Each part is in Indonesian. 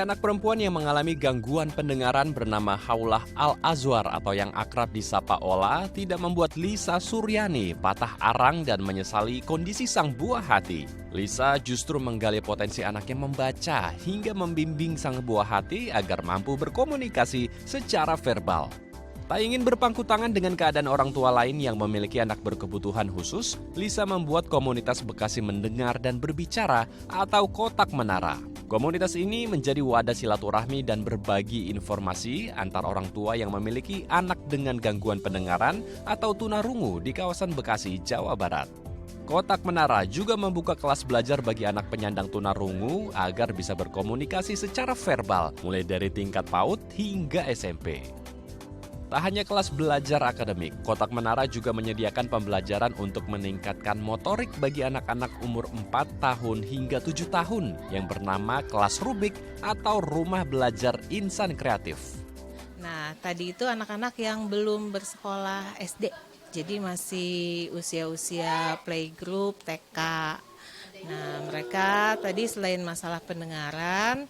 anak perempuan yang mengalami gangguan pendengaran bernama Haulah Al-Azwar atau yang akrab disapa Ola tidak membuat Lisa Suryani patah arang dan menyesali kondisi sang buah hati. Lisa justru menggali potensi anaknya membaca hingga membimbing sang buah hati agar mampu berkomunikasi secara verbal. Tak ingin berpangku tangan dengan keadaan orang tua lain yang memiliki anak berkebutuhan khusus, Lisa membuat komunitas Bekasi Mendengar dan Berbicara atau Kotak Menara. Komunitas ini menjadi wadah silaturahmi dan berbagi informasi antar orang tua yang memiliki anak dengan gangguan pendengaran atau tunarungu di kawasan Bekasi, Jawa Barat. Kotak Menara juga membuka kelas belajar bagi anak penyandang tunarungu agar bisa berkomunikasi secara verbal, mulai dari tingkat PAUD hingga SMP. Tak hanya kelas belajar akademik, Kotak Menara juga menyediakan pembelajaran untuk meningkatkan motorik bagi anak-anak umur 4 tahun hingga 7 tahun yang bernama kelas Rubik atau Rumah Belajar Insan Kreatif. Nah, tadi itu anak-anak yang belum bersekolah SD, jadi masih usia-usia playgroup, TK. Nah, mereka tadi selain masalah pendengaran,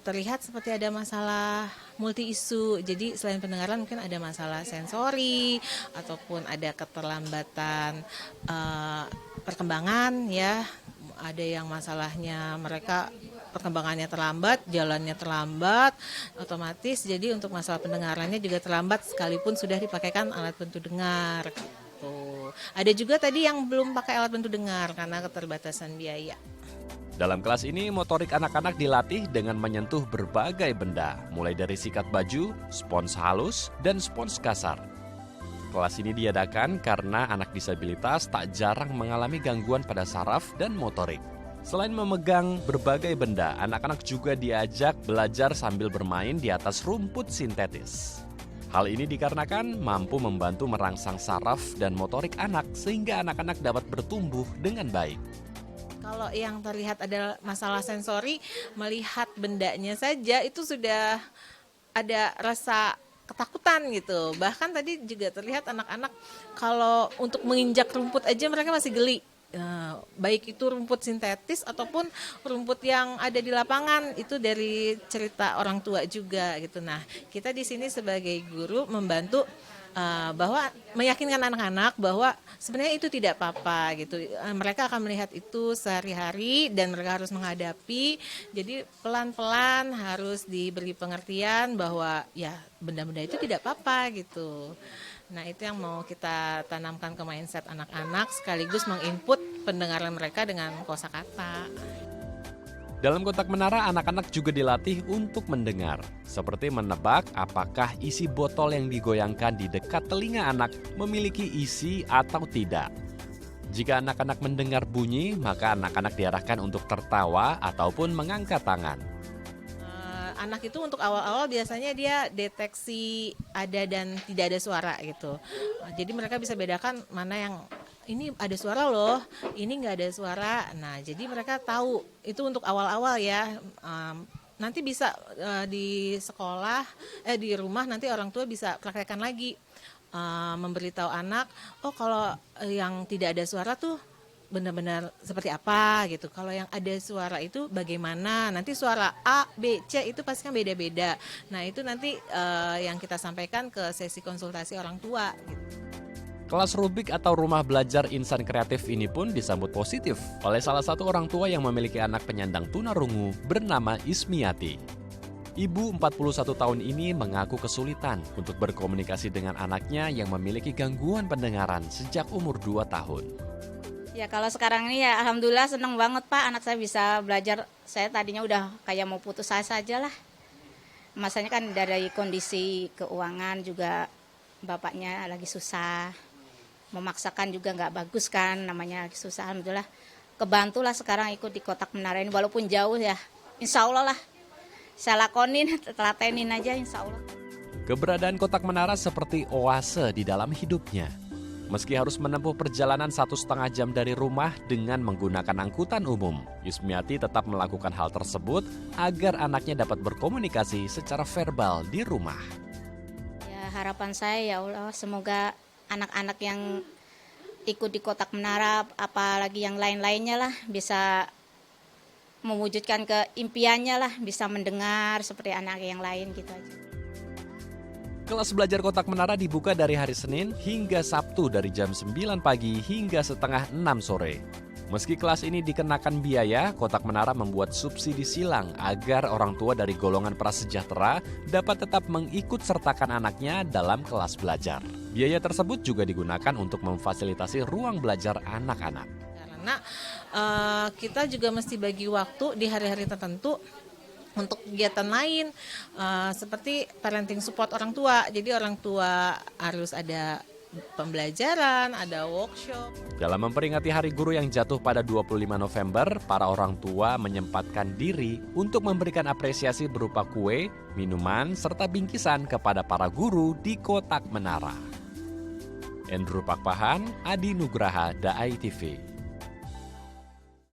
terlihat seperti ada masalah multi isu. Jadi selain pendengaran mungkin ada masalah sensori ataupun ada keterlambatan perkembangan ya. Ada yang masalahnya mereka perkembangannya terlambat, jalannya terlambat, otomatis jadi untuk masalah pendengarannya juga terlambat sekalipun sudah dipakaikan alat bantu dengar. Ada juga tadi yang belum pakai alat bantu dengar karena keterbatasan biaya. Dalam kelas ini, motorik anak-anak dilatih dengan menyentuh berbagai benda, mulai dari sikat baju, spons halus, dan spons kasar. Kelas ini diadakan karena anak disabilitas tak jarang mengalami gangguan pada saraf dan motorik. Selain memegang berbagai benda, anak-anak juga diajak belajar sambil bermain di atas rumput sintetis. Hal ini dikarenakan mampu membantu merangsang saraf dan motorik anak sehingga anak-anak dapat bertumbuh dengan baik. Kalau yang terlihat ada masalah sensori, melihat bendanya saja itu sudah ada rasa ketakutan gitu. Bahkan tadi juga terlihat anak-anak kalau untuk menginjak rumput aja mereka masih geli. Baik itu rumput sintetis ataupun rumput yang ada di lapangan, itu dari cerita orang tua juga gitu. Nah, kita di sini sebagai guru membantu bahwa meyakinkan anak-anak bahwa sebenarnya itu tidak apa-apa gitu. Mereka akan melihat itu sehari-hari dan mereka harus menghadapi. Jadi pelan-pelan harus diberi pengertian bahwa ya benda-benda itu tidak apa-apa gitu. Nah, itu yang mau kita tanamkan ke mindset anak-anak sekaligus menginput pendengaran mereka dengan kosakata. Dalam Kotak Menara, anak-anak juga dilatih untuk mendengar, seperti menebak apakah isi botol yang digoyangkan di dekat telinga anak memiliki isi atau tidak. Jika anak-anak mendengar bunyi, maka anak-anak diarahkan untuk tertawa ataupun mengangkat tangan. Anak itu untuk awal-awal biasanya dia deteksi ada dan tidak ada suara gitu. Jadi mereka bisa bedakan mana yang ini ada suara loh, ini nggak ada suara. Nah, jadi mereka tahu itu untuk awal-awal ya. Nanti bisa di sekolah, di rumah nanti orang tua bisa praktekkan lagi. Memberitahu anak, oh kalau yang tidak ada suara tuh benar-benar seperti apa gitu. Kalau yang ada suara itu bagaimana? Nanti suara A, B, C itu pasti kan beda-beda. Nah, itu nanti yang kita sampaikan ke sesi konsultasi orang tua gitu. Kelas Rubik atau Rumah Belajar Insan Kreatif ini pun disambut positif oleh salah satu orang tua yang memiliki anak penyandang tunarungu bernama Ismiati. Ibu 41 tahun ini mengaku kesulitan untuk berkomunikasi dengan anaknya yang memiliki gangguan pendengaran sejak umur 2 tahun. Ya kalau sekarang ini ya alhamdulillah senang banget Pak, anak saya bisa belajar. Saya tadinya udah kayak mau putus asa aja lah. Masanya kan dari kondisi keuangan juga bapaknya lagi susah. Memaksakan juga nggak bagus kan, namanya lagi susah. Alhamdulillah kebantulah sekarang ikut di Kotak Menara ini walaupun jauh ya. Insya Allah lah saya lakonin, telatenin aja insya Allah. Keberadaan Kotak Menara seperti oase di dalam hidupnya. Meski harus menempuh perjalanan 1,5 jam dari rumah dengan menggunakan angkutan umum, Ismiati tetap melakukan hal tersebut agar anaknya dapat berkomunikasi secara verbal di rumah. Ya harapan saya ya Allah semoga anak-anak yang ikut di Kotak Menara apalagi yang lain-lainnya lah bisa mewujudkan ke impiannya lah, bisa mendengar seperti anak yang lain gitu aja. Kelas belajar Kotak Menara dibuka dari hari Senin hingga Sabtu dari jam 9 pagi hingga setengah 6 sore. Meski kelas ini dikenakan biaya, Kotak Menara membuat subsidi silang agar orang tua dari golongan prasejahtera dapat tetap mengikut sertakan anaknya dalam kelas belajar. Biaya tersebut juga digunakan untuk memfasilitasi ruang belajar anak-anak. Karena kita juga mesti bagi waktu di hari-hari tertentu untuk kegiatan lain, seperti parenting support orang tua. Jadi orang tua harus ada pembelajaran, ada workshop. Dalam memperingati Hari Guru yang jatuh pada 25 November, para orang tua menyempatkan diri untuk memberikan apresiasi berupa kue, minuman, serta bingkisan kepada para guru di Kotak Menara. Andrew Pakpahan, Adi Nugraha, Daai TV.